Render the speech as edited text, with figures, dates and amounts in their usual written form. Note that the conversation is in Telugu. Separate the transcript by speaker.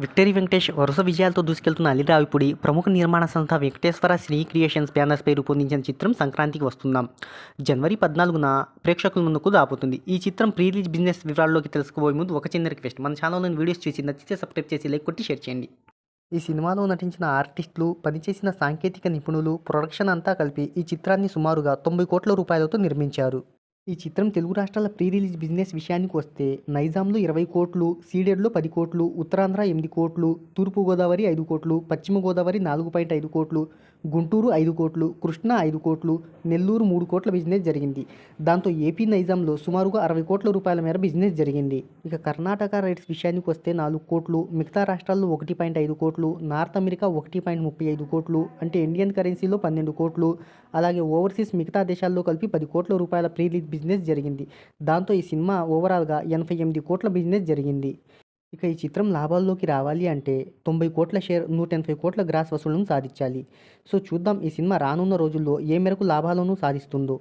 Speaker 1: విక్టరీ వెంకటేష్ వరుస విజయాలతో దూసుకెళ్తున్న అలీరావిపూడి ప్రముఖ నిర్మాణ సంస్థ వెంకటేశ్వర శ్రీ క్రియేషన్స్ బ్యానర్స్పై రూపొందించిన చిత్రం సంక్రాంతికి వస్తుందాం. జనవరి 14న ప్రేక్షకుల ముందుకు రాబోతుంది. ఈ చిత్రం ప్రీ రిలీజ్ బిజినెస్ వివరాల్లోకి తెలుసుకోబోయే ముందు ఒక చిన్న రిక్వెస్ట్, మన ఛానల్లోని వీడియోస్ చూసి నచ్చితే సబ్స్క్రైబ్ చేసి లైక్ కొట్టి షేర్ చేయండి. ఈ సినిమాలో నటించిన ఆర్టిస్టులు, పనిచేసిన సాంకేతిక నిపుణులు, ప్రొడక్షన్ అంతా కలిపి ఈ చిత్రాన్ని సుమారుగా 90 కోట్ల రూపాయలతో నిర్మించారు. ఈ చిత్రం తెలుగు రాష్ట్రాల ప్రీ రిలీజ్ బిజినెస్ విషయానికి వస్తే నైజాంలో 20 కోట్లు, సీడెడ్లో 10 కోట్లు, ఉత్తరాంధ్ర 8 కోట్లు, తూర్పుగోదావరి 5 కోట్లు, పశ్చిమ గోదావరి 4.5 కోట్లు, గుంటూరు 5 కోట్లు, కృష్ణా 5 కోట్లు, నెల్లూరు 3 కోట్ల బిజినెస్ జరిగింది. దాంతో ఏపీ నైజాంలో సుమారుగా 60 కోట్ల రూపాయల మేర బిజినెస్ జరిగింది. ఇక కర్ణాటక రైట్స్ విషయానికి వస్తే 4 కోట్లు, మిగతా రాష్ట్రాల్లో 1.5 కోట్లు, నార్త్ అమెరికా 1.35 కోట్లు అంటే ఇండియన్ కరెన్సీలో 12 కోట్లు, అలాగే ఓవర్సీస్ మిగతా దేశాల్లో కలిపి 10 కోట్ల రూపాయల ప్రీ రిలీజ్ బిజినెస్ జరిగింది. దాంతో ఈ సినిమా ఓవరాల్గా 88 కోట్ల బిజినెస్ జరిగింది. ఇక ఈ చిత్రం లాభాల్లోకి రావాలి అంటే 90 కోట్ల షేర్, 180 కోట్ల గ్రాస్ వసూళ్లను సాధించాలి. సో చూద్దాం ఈ సినిమా రానున్న రోజుల్లో ఏ మేరకు లాభాలను సాధిస్తుందో.